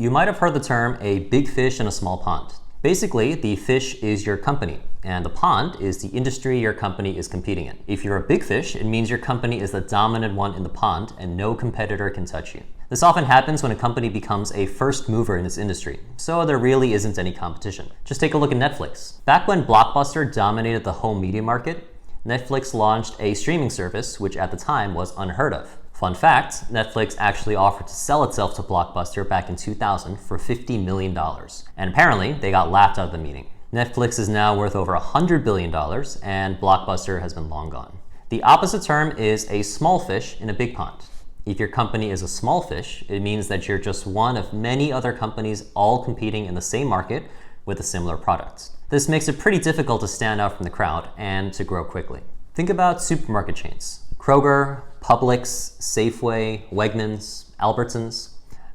You might have heard the term a big fish in a small pond. Basically, the fish is your company, and the pond is the industry your company is competing in. If you're a big fish, it means your company is the dominant one in the pond and no competitor can touch you. This often happens when a company becomes a first mover in its industry, so there really isn't any competition. Just take a look at Netflix. Back when Blockbuster dominated the home media market, Netflix launched a streaming service which at the time was unheard of. Fun fact, Netflix actually offered to sell itself to Blockbuster back in 2000 for $50 million. And apparently, they got laughed out of the meeting. Netflix is now worth over $100 billion, and Blockbuster has been long gone. The opposite term is a small fish in a big pond. If your company is a small fish, it means that you're just one of many other companies all competing in the same market with a similar product. This makes it pretty difficult to stand out from the crowd and to grow quickly. Think about supermarket chains. Kroger, Publix, Safeway, Wegmans, Albertsons.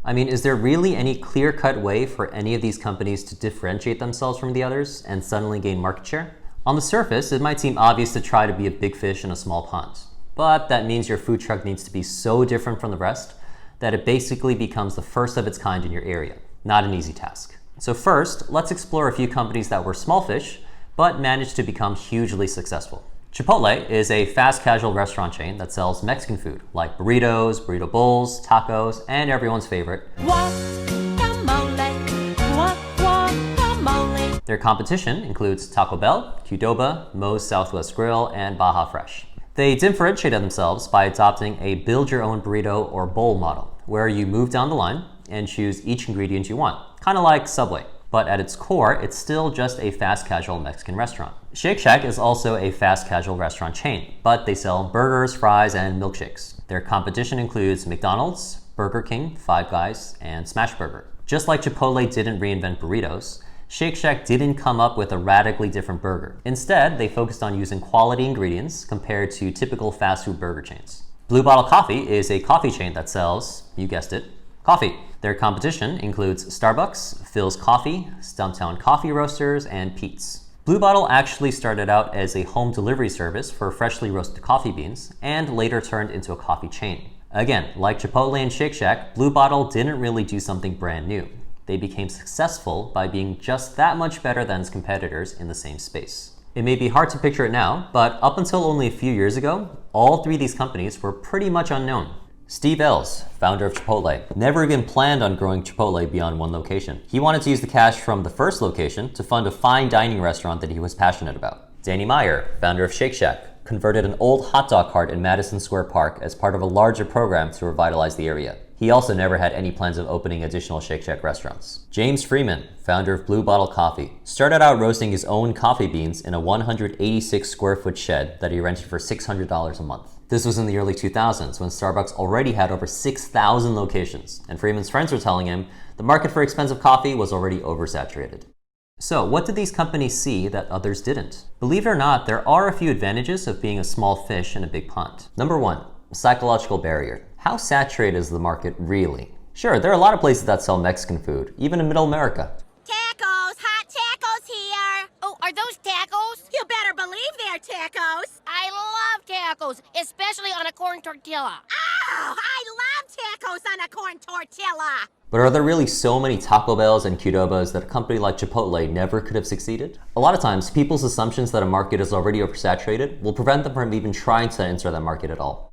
I mean, is there really any clear-cut way for any of these companies to differentiate themselves from the others and suddenly gain market share? On the surface, it might seem obvious to try to be a big fish in a small pond, but that means your food truck needs to be so different from the rest that it basically becomes the first of its kind in your area. Not an easy task. So first, let's explore a few companies that were small fish, but managed to become hugely successful. Chipotle is a fast casual restaurant chain that sells Mexican food like burritos, burrito bowls, tacos, and everyone's favorite, guacamole. Their competition includes Taco Bell, Qdoba, Moe's Southwest Grill, and Baja Fresh. They differentiated themselves by adopting a build-your-own burrito or bowl model, where you move down the line and choose each ingredient you want, kind of like Subway. But at its core, it's still just a fast casual Mexican restaurant. Shake Shack is also a fast casual restaurant chain, but they sell burgers, fries, and milkshakes. Their competition includes McDonald's, Burger King, Five Guys, and Smashburger. Just like Chipotle didn't reinvent burritos, Shake Shack didn't come up with a radically different burger. Instead, they focused on using quality ingredients compared to typical fast food burger chains. Blue Bottle Coffee is a coffee chain that sells, you guessed it, coffee. Their competition includes Starbucks, Phil's Coffee, Stumptown Coffee Roasters, and Pete's. Blue Bottle actually started out as a home delivery service for freshly roasted coffee beans and later turned into a coffee chain. Again, like Chipotle and Shake Shack, Blue Bottle didn't really do something brand new. They became successful by being just that much better than its competitors in the same space. It may be hard to picture it now, but up until only a few years ago, all three of these companies were pretty much unknown. Steve Ells, founder of Chipotle, never even planned on growing Chipotle beyond one location. He wanted to use the cash from the first location to fund a fine dining restaurant that he was passionate about. Danny Meyer, founder of Shake Shack, converted an old hot dog cart in Madison Square Park as part of a larger program to revitalize the area. He also never had any plans of opening additional Shake Shack restaurants. James Freeman, founder of Blue Bottle Coffee, started out roasting his own coffee beans in a 186 square foot shed that he rented for $600 a month. This was in the early 2000s when Starbucks already had over 6,000 locations, and Freeman's friends were telling him the market for expensive coffee was already oversaturated. So what did these companies see that others didn't? Believe it or not, there are a few advantages of being a small fish in a big pond. Number one, psychological barrier. How saturated is the market really? Sure, there are a lot of places that sell Mexican food, even in middle America. Tacos! Hot tacos here! Oh, are those tacos? You better believe they're tacos! I love tacos, especially on a corn tortilla. Oh, I love tacos on a corn tortilla! But are there really so many Taco Bells and Qdobas that a company like Chipotle never could have succeeded? A lot of times, people's assumptions that a market is already oversaturated will prevent them from even trying to enter that market at all.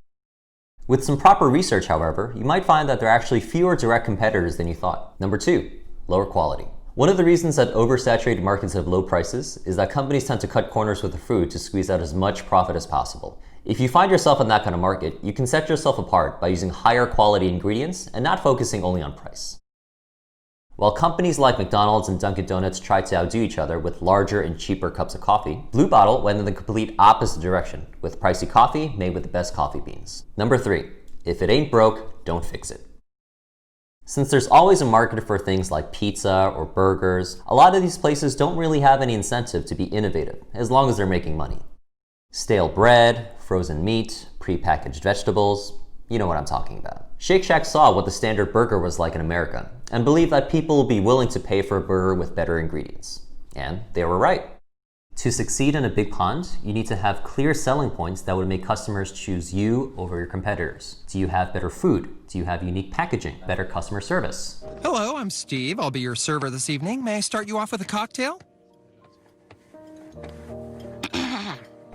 With some proper research, however, you might find that there are actually fewer direct competitors than you thought. Number two, lower quality. One of the reasons that oversaturated markets have low prices is that companies tend to cut corners with their food to squeeze out as much profit as possible. If you find yourself in that kind of market, you can set yourself apart by using higher quality ingredients and not focusing only on price. While companies like McDonald's and Dunkin' Donuts try to outdo each other with larger and cheaper cups of coffee, Blue Bottle went in the complete opposite direction, with pricey coffee made with the best coffee beans. Number three, if it ain't broke, don't fix it. Since there's always a market for things like pizza or burgers, a lot of these places don't really have any incentive to be innovative, as long as they're making money. Stale bread, frozen meat, prepackaged vegetables, you know what I'm talking about. Shake Shack saw what the standard burger was like in America and believed that people would be willing to pay for a burger with better ingredients. And they were right. To succeed in a big pond, you need to have clear selling points that would make customers choose you over your competitors. Do you have better food? Do you have unique packaging? Better customer service? Hello, I'm Steve. I'll be your server this evening. May I start you off with a cocktail?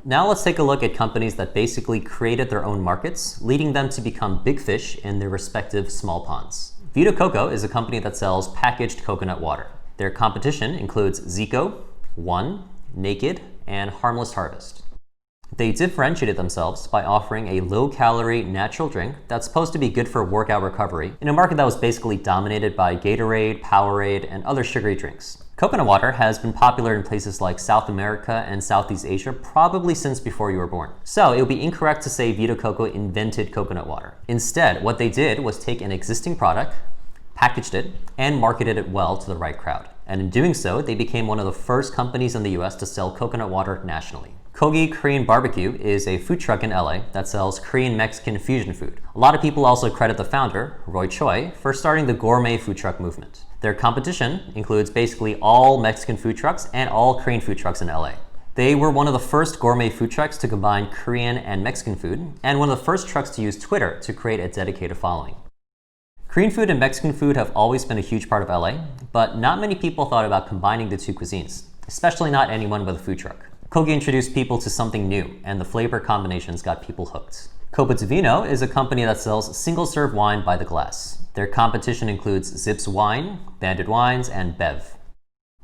Now let's take a look at companies that basically created their own markets, leading them to become big fish in their respective small ponds. Vita Coco is a company that sells packaged coconut water. Their competition includes Zico, One, Naked, and Harmless Harvest. They differentiated themselves by offering a low-calorie natural drink that's supposed to be good for workout recovery in a market that was basically dominated by Gatorade, Powerade, and other sugary drinks. Coconut water has been popular in places like South America and Southeast Asia probably since before you were born. So it would be incorrect to say Vita Coco invented coconut water. Instead, what they did was take an existing product, packaged it, and marketed it well to the right crowd. And in doing so, they became one of the first companies in the US to sell coconut water nationally. Kogi Korean Barbecue is a food truck in LA that sells Korean-Mexican fusion food. A lot of people also credit the founder, Roy Choi, for starting the gourmet food truck movement. Their competition includes basically all Mexican food trucks and all Korean food trucks in LA. They were one of the first gourmet food trucks to combine Korean and Mexican food, and one of the first trucks to use Twitter to create a dedicated following. Korean food and Mexican food have always been a huge part of LA, but not many people thought about combining the two cuisines, especially not anyone with a food truck. Kogi introduced people to something new, and the flavor combinations got people hooked. Copa Di Vino is a company that sells single-serve wine by the glass. Their competition includes Zips Wine, Banded Wines, and Bev.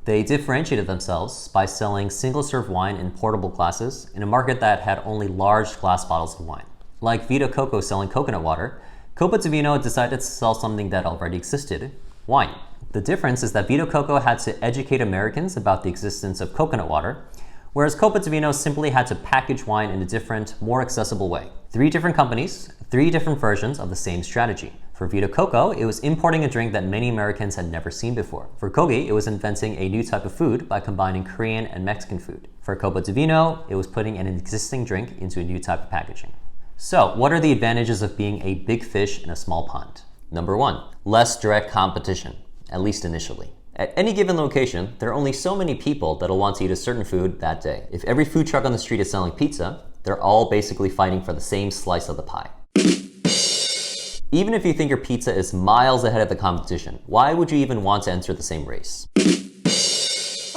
They differentiated themselves by selling single-serve wine in portable glasses in a market that had only large glass bottles of wine. Like Vita Coco selling coconut water, Copa Di Vino decided to sell something that already existed, wine. The difference is that Vita Coco had to educate Americans about the existence of coconut water, whereas Copa Di Vino simply had to package wine in a different, more accessible way. 3 different companies, 3 different versions of the same strategy. For Vita Coco, it was importing a drink that many Americans had never seen before. For Kogi, it was inventing a new type of food by combining Korean and Mexican food. For Copa Di Vino, it was putting an existing drink into a new type of packaging. So, what are the advantages of being a big fish in a small pond? Number 1, less direct competition, at least initially. At any given location, there are only so many people that'll want to eat a certain food that day. If every food truck on the street is selling pizza, they're all basically fighting for the same slice of the pie. Even if you think your pizza is miles ahead of the competition, why would you even want to enter the same race?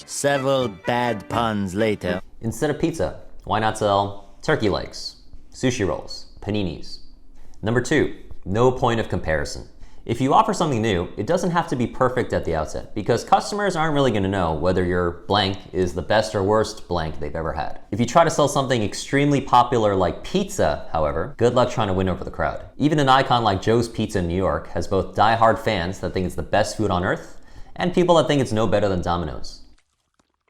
Several bad puns later. Instead of pizza, why not sell turkey legs, sushi rolls, paninis? Number 2, no point of comparison. If you offer something new, it doesn't have to be perfect at the outset because customers aren't really going to know whether your blank is the best or worst blank they've ever had. If you try to sell something extremely popular like pizza, however, good luck trying to win over the crowd. Even an icon like Joe's Pizza in New York has both die-hard fans that think it's the best food on earth and people that think it's no better than Domino's.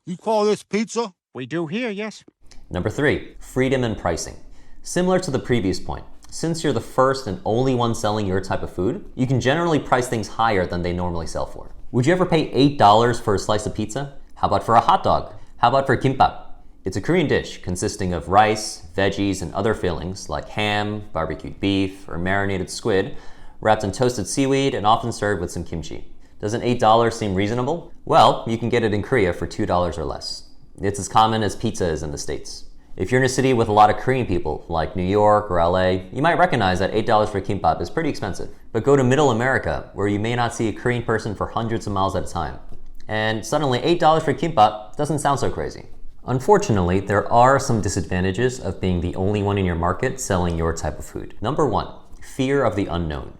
You call this pizza? We do here, yes. Number 3, freedom in pricing. Similar to the previous point, since you're the first and only one selling your type of food, you can generally price things higher than they normally sell for. Would you ever pay $8 for a slice of pizza? How about for a hot dog? How about for kimbap? It's a Korean dish consisting of rice, veggies, and other fillings like ham, barbecued beef, or marinated squid, wrapped in toasted seaweed and often served with some kimchi. Doesn't $8 seem reasonable? Well, you can get it in Korea for $2 or less. It's as common as pizza is in the States. If you're in a city with a lot of Korean people, like New York or LA, you might recognize that $8 for kimbap is pretty expensive. But go to Middle America, where you may not see a Korean person for hundreds of miles at a time. And suddenly $8 for kimbap doesn't sound so crazy. Unfortunately, there are some disadvantages of being the only one in your market selling your type of food. Number 1, fear of the unknown.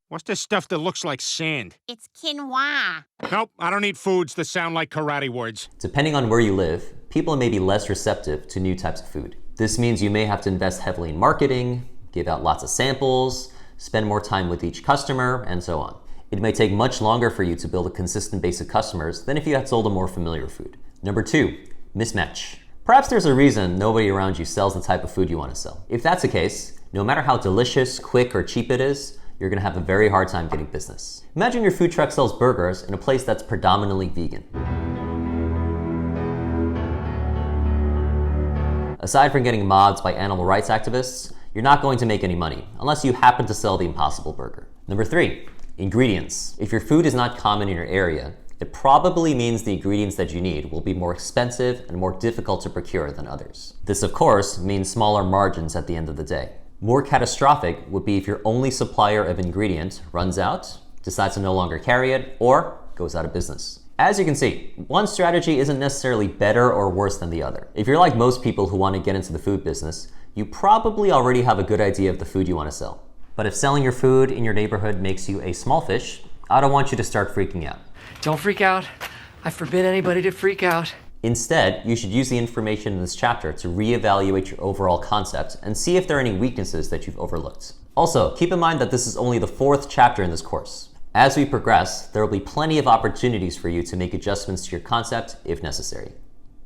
What's this stuff that looks like sand? It's quinoa. Nope, I don't eat foods that sound like karate words. Depending on where you live, people may be less receptive to new types of food. This means you may have to invest heavily in marketing, give out lots of samples, spend more time with each customer, and so on. It may take much longer for you to build a consistent base of customers than if you had sold a more familiar food. Number 2, mismatch. Perhaps there's a reason nobody around you sells the type of food you want to sell. If that's the case, no matter how delicious, quick, or cheap it is, you're going to have a very hard time getting business. Imagine your food truck sells burgers in a place that's predominantly vegan. Aside from getting mobs by animal rights activists, you're not going to make any money unless you happen to sell the Impossible Burger. Number 3, ingredients. If your food is not common in your area, it probably means the ingredients that you need will be more expensive and more difficult to procure than others. This, of course, means smaller margins at the end of the day. More catastrophic would be if your only supplier of ingredient runs out, decides to no longer carry it, or goes out of business. As you can see, one strategy isn't necessarily better or worse than the other. If you're like most people who want to get into the food business, you probably already have a good idea of the food you want to sell. But if selling your food in your neighborhood makes you a small fish, I don't want you to start freaking out. Don't freak out. I forbid anybody to freak out. Instead, you should use the information in this chapter to reevaluate your overall concept and see if there are any weaknesses that you've overlooked. Also, keep in mind that this is only the 4th chapter in this course. As we progress, there will be plenty of opportunities for you to make adjustments to your concept if necessary.